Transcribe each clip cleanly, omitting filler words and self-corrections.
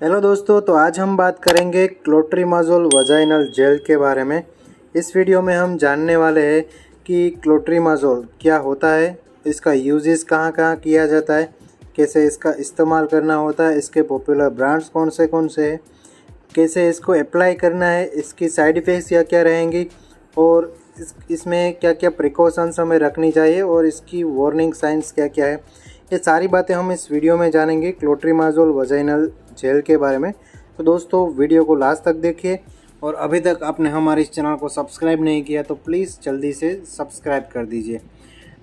Hello दोस्तों, तो आज हम बात करेंगे क्लोट्रीमाज़ोल वजाइनल जेल के बारे में। इस वीडियो में हम जानने वाले हैं कि क्लोट्रीमाज़ोल क्या होता है, इसका यूजेस कहाँ कहाँ किया जाता है, कैसे इसका इस्तेमाल करना होता है, इसके पॉपुलर ब्रांड्स कौन से हैं, कैसे इसको अप्लाई करना है, इसकी साइड इफ़ेक्ट्स क्या क्या रहेंगी और इसमें क्या क्या प्रिकॉशंस हमें रखनी चाहिए और इसकी वार्निंग साइंस क्या क्या है। ये सारी बातें हम इस वीडियो में जानेंगे क्लोट्रीमाज़ोल वजाइनल जेल के बारे में। तो दोस्तों, वीडियो को लास्ट तक देखिए और अभी तक आपने हमारे इस चैनल को सब्सक्राइब नहीं किया तो प्लीज़ जल्दी से सब्सक्राइब कर दीजिए।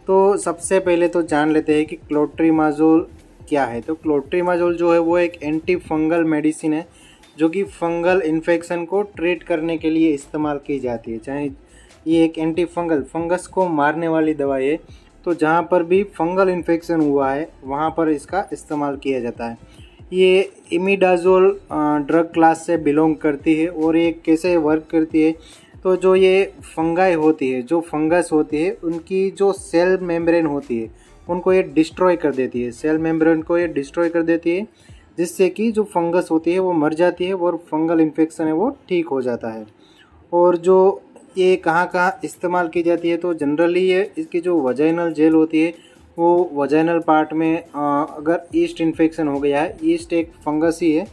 तो सबसे पहले तो जान लेते हैं कि क्लोट्रीमाज़ोल क्या है। तो क्लोट्रीमाज़ोल जो है वो एक एंटी फंगल मेडिसिन है जो कि फंगल इन्फेक्शन को ट्रीट करने के लिए इस्तेमाल की जाती है। चाहे ये एक एंटी फंगस को मारने वाली दवाई है, तो जहाँ पर भी फंगल इन्फेक्शन हुआ है वहाँ पर इसका इस्तेमाल किया जाता है। ये इमिडाज़ोल ड्रग क्लास से बिलोंग करती है और ये कैसे वर्क करती है। तो जो ये फंगाई होती है, जो फंगस होती है, उनकी जो सेल मेम्ब्रेन होती है उनको ये डिस्ट्रॉय कर देती है, सेल मेम्ब्रेन को ये डिस्ट्रॉय कर देती है, जिससे कि जो फंगस होती है वो मर जाती है और फंगल इन्फेक्शन है वो ठीक हो जाता है। और जो ये कहाँ कहाँ इस्तेमाल की जाती है, तो जनरली ये इसकी जो वजाइनल जेल होती है वो वजाइनल पार्ट में अगर ईस्ट इन्फेक्शन हो गया है, ईस्ट एक फंगस ही है,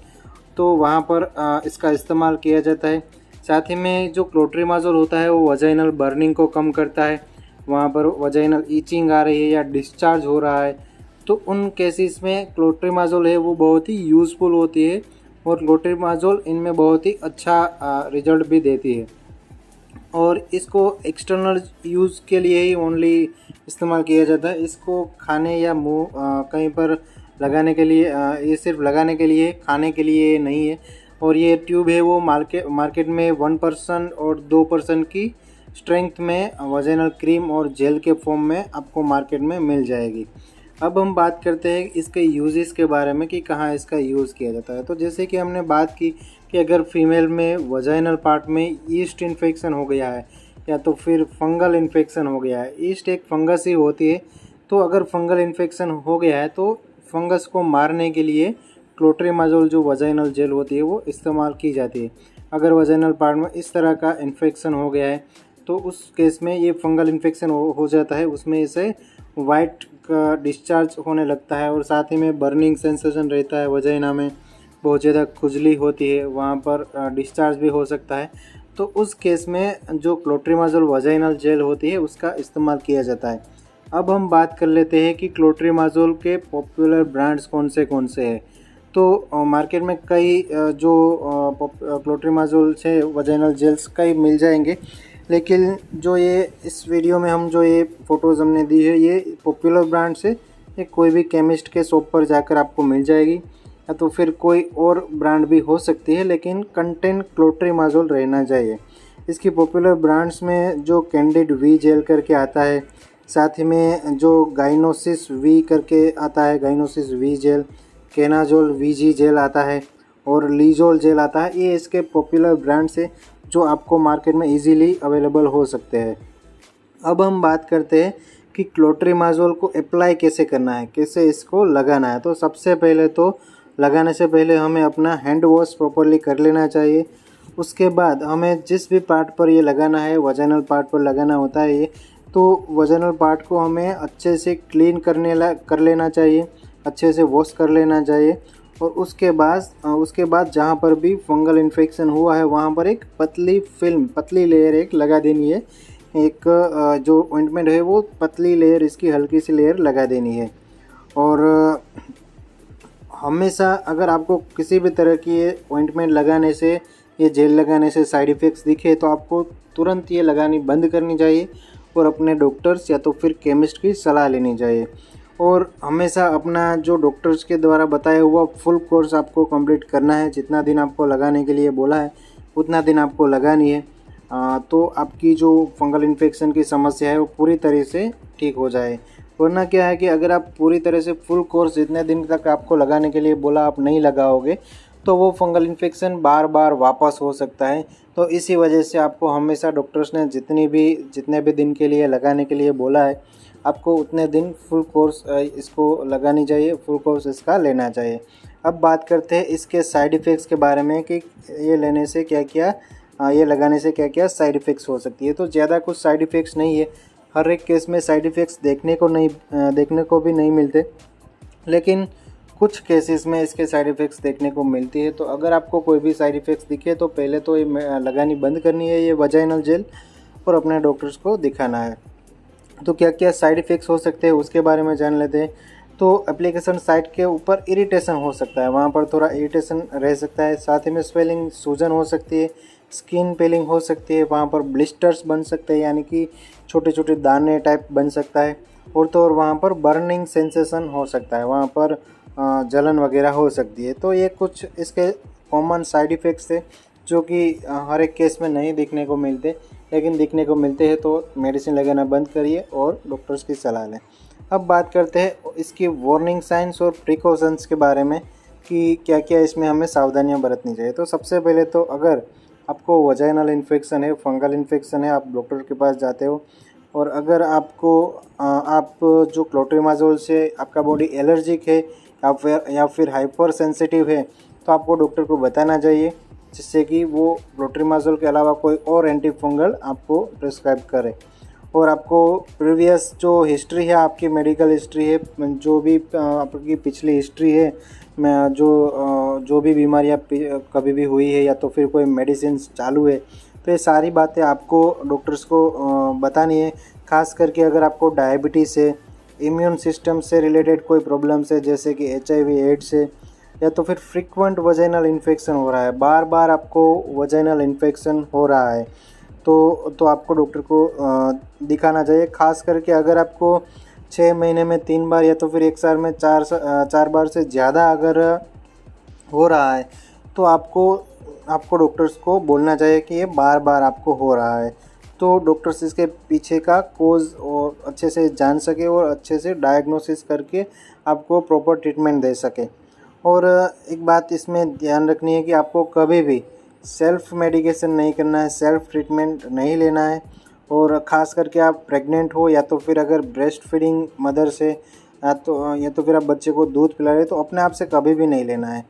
तो वहाँ पर इसका इस्तेमाल किया जाता है। साथ ही में जो क्लोट्रीमाज़ोल होता है वो वजाइनल बर्निंग को कम करता है। वहाँ पर वजाइनल ईचिंग आ रही है या डिस्चार्ज हो रहा है, तो उन केसेस में क्लोट्रीमाज़ोल है वो बहुत ही यूज़फुल होती है और क्लोट्रीमाज़ोल इनमें बहुत ही अच्छा रिजल्ट भी देती है। और इसको एक्सटर्नल यूज़ के लिए ही ओनली इस्तेमाल किया जाता है। इसको खाने या मुंह कहीं पर लगाने के लिए ये सिर्फ लगाने के लिए, खाने के लिए नहीं है। और ये ट्यूब है वो मार्केट में 1% और 2% की स्ट्रेंथ में वजाइनल क्रीम और जेल के फॉर्म में आपको मार्केट में मिल जाएगी। अब हम बात करते हैं इसके यूजेस के बारे में कि कहाँ इसका यूज़ किया जाता है। तो जैसे कि हमने बात की कि अगर फीमेल में वजाइनल पार्ट में ईस्ट इन्फेक्शन हो गया है या तो फिर फंगल इन्फेक्शन हो गया है, ईस्ट एक फंगस ही होती है, तो अगर फंगल इन्फेक्शन हो गया है तो फंगस को मारने के लिए क्लोट्रीमाज़ोल जो वजाइनल जेल होती है वो इस्तेमाल की जाती है। अगर वजाइनल पार्ट में इस तरह का इन्फेक्शन हो गया है तो उस केस में ये फंगल इन्फेक्शन हो जाता है, उसमें इसे वाइट का डिस्चार्ज होने लगता है और साथ ही में बर्निंग सेंसेशन रहता है, वजाइना में बहुत ज़्यादा खुजली होती है, वहाँ पर डिस्चार्ज भी हो सकता है। तो उस केस में जो क्लोट्रीमाज़ोल वजाइनल जेल होती है उसका इस्तेमाल किया जाता है। अब हम बात कर लेते हैं कि क्लोट्रीमाज़ोल के पॉपुलर ब्रांड्स कौन से हैं। तो मार्केट में कई क्लोट्रीमाज़ोल से वजाइनल जेल्स कई मिल जाएंगे, लेकिन जो ये इस वीडियो में हम जो ये फ़ोटोज़ हमने दी है ये पॉपुलर ब्रांड से, ये कोई भी केमिस्ट के शॉप पर जाकर आपको मिल जाएगी, या तो फिर कोई और ब्रांड भी हो सकती है, लेकिन कंटेंट क्लोट्रीमाज़ोल रहना चाहिए। इसकी पॉपुलर ब्रांड्स में जो कैंडिड वी जेल करके आता है, साथ ही में जो गाइनोसिस वी करके आता है, गाइनोसिस वी जेल, केनाजोल वीजी जेल आता है और लीजोल जेल आता है। ये इसके पॉपुलर ब्रांड्स है जो आपको मार्केट में इजीली अवेलेबल हो सकते हैं। अब हम बात करते हैं कि क्लोट्रीमाज़ोल को अप्लाई कैसे करना है, कैसे इसको लगाना है। तो सबसे पहले तो लगाने से पहले हमें अपना हैंड वॉश प्रॉपर्ली कर लेना चाहिए। उसके बाद हमें जिस भी पार्ट पर ये लगाना है, वजाइनल पार्ट पर लगाना होता है ये, तो वजाइनल पार्ट को हमें अच्छे से क्लीन कर लेना चाहिए, अच्छे से वॉश कर लेना चाहिए। और उसके बाद जहाँ पर भी फंगल इन्फेक्शन हुआ है वहाँ पर एक पतली लेयर एक लगा देनी है। एक जो ऑइंटमेंट है वो पतली लेयर, इसकी हल्की सी लेयर लगा देनी है। और हमेशा अगर आपको किसी भी तरह की ये ऑइंटमेंट लगाने से, ये जेल लगाने से साइड इफ़ेक्ट्स दिखे तो आपको तुरंत ये लगानी बंद करनी चाहिए और अपने डॉक्टर्स या तो फिर केमिस्ट की सलाह लेनी चाहिए। और हमेशा अपना जो डॉक्टर्स के द्वारा बताया हुआ फुल कोर्स आपको कंप्लीट करना है। जितना दिन आपको लगाने के लिए बोला है उतना दिन आपको लगानी है, तो आपकी जो फंगल इन्फेक्शन की समस्या है वो पूरी तरह से ठीक हो जाए। वरना क्या है कि अगर आप पूरी तरह से फुल कोर्स जितने दिन तक आपको लगाने के लिए बोला आप नहीं लगाओगे तो वो फंगल इन्फेक्शन बार बार वापस हो सकता है। तो इसी वजह से आपको हमेशा डॉक्टर्स ने जितने भी दिन के लिए लगाने के लिए बोला है आपको उतने दिन फुल कोर्स इसको लगानी चाहिए, फुल कोर्स इसका लेना चाहिए। अब बात करते हैं इसके साइड इफ़ेक्ट्स के बारे में कि ये लेने से क्या क्या ये लगाने से क्या क्या साइड इफ़ेक्ट्स हो सकती है। तो ज़्यादा कुछ साइड इफ़ेक्ट्स नहीं है, हर एक केस में साइड इफ़ेक्ट्स देखने को भी नहीं मिलते, लेकिन कुछ केसेस में इसके साइड इफ़ेक्ट्स देखने को मिलती है। तो अगर आपको कोई भी साइड इफ़ेक्ट्स दिखे तो पहले तो ये लगानी बंद करनी है ये वजाइनल जेल और अपने डॉक्टर्स को दिखाना है। तो क्या क्या साइड इफ़ेक्ट्स हो सकते हैं उसके बारे में जान लेते हैं। तो एप्लीकेशन साइट के ऊपर इरिटेशन हो सकता है, वहाँ पर थोड़ा इरिटेशन रह सकता है, साथ ही में स्वेलिंग सूजन हो सकती है, स्किन पेलिंग हो सकती है, वहाँ पर ब्लिस्टर्स बन सकते हैं यानी कि छोटे छोटे दाने टाइप बन सकता है, और तो और वहाँ पर बर्निंग सेंसेशन हो सकता है, वहाँ पर जलन वगैरह हो सकती है। तो ये कुछ इसके कॉमन साइड इफ़ेक्ट्स थे जो कि हर एक केस में नहीं दिखने को मिलते, लेकिन दिखने को मिलते हैं तो मेडिसिन लगाना बंद करिए और डॉक्टर्स की सलाह लें। अब बात करते हैं इसकी वार्निंग साइंस और प्रिकॉशंस के बारे में कि क्या क्या इसमें हमें सावधानियां बरतनी चाहिए। तो सबसे पहले तो अगर आपको वजाइनल इन्फेक्शन है, फंगल इन्फेक्शन है, आप डॉक्टर के पास जाते हो और अगर आप जो क्लोट्रीमाजोल से आपका बॉडी एलर्जिक है या फिर हाइपर सेंसिटिव है तो आपको डॉक्टर को बताना चाहिए, जिससे कि वो क्लोट्रीमाजोल के अलावा कोई और एंटी फंगल आपको प्रिस्क्राइब करे। और आपको प्रीवियस जो हिस्ट्री है, आपकी मेडिकल हिस्ट्री है, जो भी आपकी पिछली हिस्ट्री है, जो भी बीमारियाँ कभी भी हुई है या तो फिर कोई मेडिसिन चालू है, तो ये सारी बातें आपको डॉक्टर्स को बतानी है। खास करके अगर आपको डायबिटीज़ है, इम्यून सिस्टम से रिलेटेड कोई प्रॉब्लम्स है जैसे कि HIV एड्स है, या तो फिर फ्रीक्वेंट वजाइनल इन्फेक्शन हो रहा है, बार बार आपको वजाइनल इन्फेक्शन हो रहा है, तो आपको डॉक्टर को दिखाना चाहिए। खास करके अगर आपको 6 महीने में 3 बार या तो फिर 1 साल में 4 बार से ज़्यादा अगर हो रहा है तो आपको डॉक्टर्स को बोलना चाहिए कि ये बार बार आपको हो रहा है, तो डॉक्टर्स इसके पीछे का कोज़ और अच्छे से जान सके और अच्छे से डायग्नोसिस करके आपको प्रॉपर ट्रीटमेंट दे सके। और एक बात इसमें ध्यान रखनी है कि आपको कभी भी सेल्फ मेडिकेशन नहीं करना है, सेल्फ ट्रीटमेंट नहीं लेना है। और ख़ास करके आप प्रेग्नेंट हो या तो फिर अगर ब्रेस्ट फीडिंग मदर से या तो फिर आप बच्चे को दूध पिला रहे तो अपने आप से कभी भी नहीं लेना है,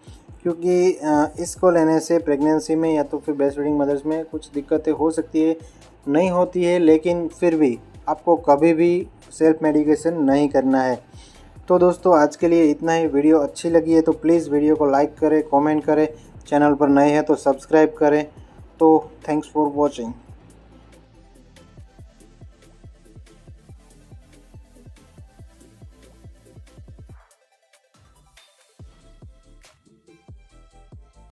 क्योंकि इसको लेने से प्रेगनेंसी में या तो फिर ब्रेस्ट फीडिंग मदर्स में कुछ दिक्कतें हो सकती है, नहीं होती है, लेकिन फिर भी आपको कभी भी सेल्फ मेडिकेशन नहीं करना है। तो दोस्तों आज के लिए इतना ही। वीडियो अच्छी लगी है तो प्लीज़ वीडियो को लाइक करें, कमेंट करें, चैनल पर नए हैं तो सब्सक्राइब करें। तो थैंक्स फॉर वॉचिंग।